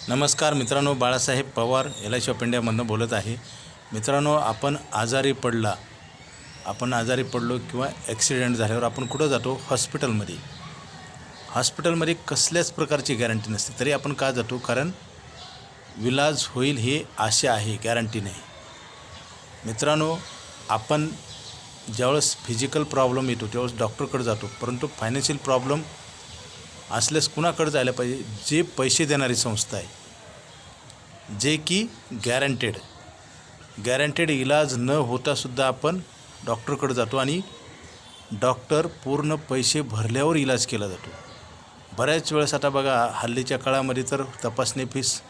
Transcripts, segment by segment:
नमस्कार मित्रांनो, Balasaheb Pawar LIC of इंडियामधून बोलत आहे। मित्रांनो, आपण आजारी पडलो किंवा ॲक्सिडेंट झाल्यावर आपण कुठं जातो? हॉस्पिटलमध्ये कसल्याच प्रकारची गॅरंटी नसते, तरी आपण का जातो? कारण विलाज होईल हे आशा आहे, गॅरंटी नाही। मित्रांनो, आपण ज्यावेळेस फिजिकल प्रॉब्लेम येतो त्यावेळेस डॉक्टरकडे जातो, परंतु फायनान्शियल प्रॉब्लेम असल्यास कुणाकडे जायला पाहिजे? जे पैसे देणारी संस्था आहे, जे की गॅरंटेड इलाज न होतासुद्धा आपण डॉक्टरकडे जातो आणि डॉक्टर पूर्ण पैसे भरल्यावर इलाज केला जातो। बऱ्याच वेळेस आता बघा, हल्लीच्या काळामध्ये तर तपासणी फीस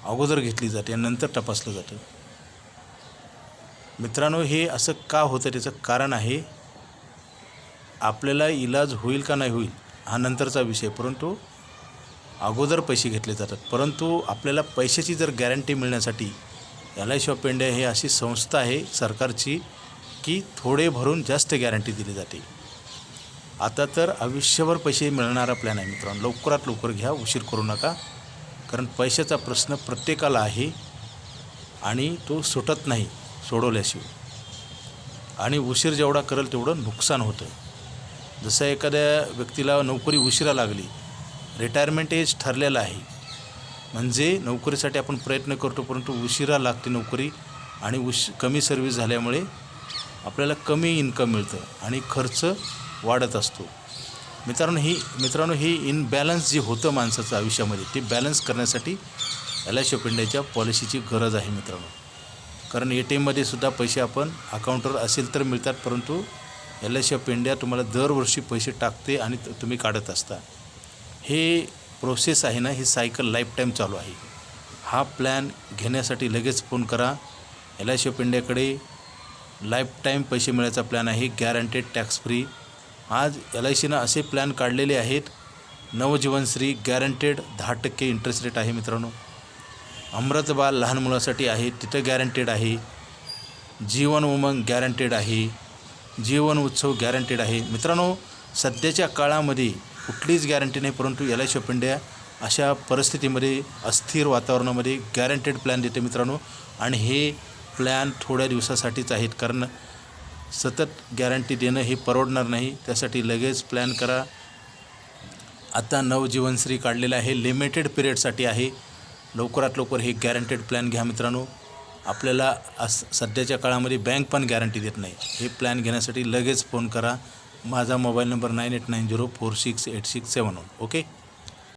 अगोदर घेतली जाते आणि नंतर तपासलं जातं। मित्रांनो, हे असं का होतं? त्याचं कारण आहे, आपल्याला इलाज होईल का नाही होईल हा नंतरचा विषय, परंतु अगोदर पैसे घेतले जातात। परंतु आपल्याला पैशाची जर गॅरंटी मिळण्यासाठी LIC ऑफ इंडिया ही अशी संस्था आहे सरकारची की थोडे भरून जास्त गॅरंटी दिली जाते। आता तर आयुष्यभर पैसे मिळणारा प्लॅन आहे मित्रांनो, लवकरात लवकर घ्या, उशीर करू नका। कारण पैशाचा प्रश्न प्रत्येकाला आहे आणि तो सुटत नाही सोडवल्याशिवाय, आणि उशीर जेवढा करेल तेवढं नुकसान होतं। जसं एखाद्या व्यक्तीला नोकरी उशिरा लागली, रिटायरमेंट एज ठरलेलं आहे, म्हणजे नोकरीसाठी आपण प्रयत्न करतो परंतु उशिरा लागते नोकरी आणि कमी सर्व्हिस झाल्यामुळे आपल्याला कमी इन्कम मिळतं आणि खर्च वाढत असतो। मित्रांनो ही इनबॅलन्स जे होतं माणसाचं आयुष्यामध्ये, ते बॅलन्स करण्यासाठी LIC ऑफ इंडियाच्या पॉलिसीची गरज आहे मित्रांनो। कारण ATMमध्ये सुद्धा पैसे आपण अकाउंटवर असेल तर मिळतात, परंतु LIC ऑफ इंडिया तुम्हाला दरवर्षी पैसे टाकते आणि तुम्ही काढत असता। हे प्रोसेस आहे ना, ही सायकल लाईफ टाईम चालू आहे। हा प्लॅन घेण्यासाठी लगेच फोन करा। LIC ऑफ इंडियाकडे लाईफ टाईम पैसे मिळायचा प्लॅन आहे, गॅरंटेड टॅक्स फ्री। आज LICनं असे प्लॅन काढलेले आहेत, नवजीवनश्री गॅरंटेड 10% इंटरेस्ट रेट आहे मित्रांनो। अमृतबाल लहान मुलासाठी आहे, तिथं गॅरंटेड आहे। जीवन उमंग गॅरंटेड आहे, जीवन उत्सव गॅरंटेड आहे। मित्रांनो, सध्याच्या काळामध्ये कुठलीच गॅरंटी नाही, परंतु LIC ऑफ इंडिया अशा परिस्थितीमध्ये, अस्थिर वातावरणामध्ये गॅरंटेड प्लॅन देते मित्रांनो। आणि हे प्लॅन थोड्या दिवसासाठीच आहेत, कारण सतत गॅरंटी देणं हे परवडणार नाही। त्यासाठी लगेच प्लॅन करा। आता नवजीवनश्री काढलेलं आहे, लिमिटेड पिरियडसाठी आहे। लवकरात लवकर हे गॅरंटेड प्लॅन घ्या मित्रांनो। आपल्याला सध्याच्या काळामध्ये बँक पण गॅरंटी देत नाही। हे प्लॅन घेण्यासाठी लगेच फोन करा। माझा मोबाईल नंबर 9890468671। ओके।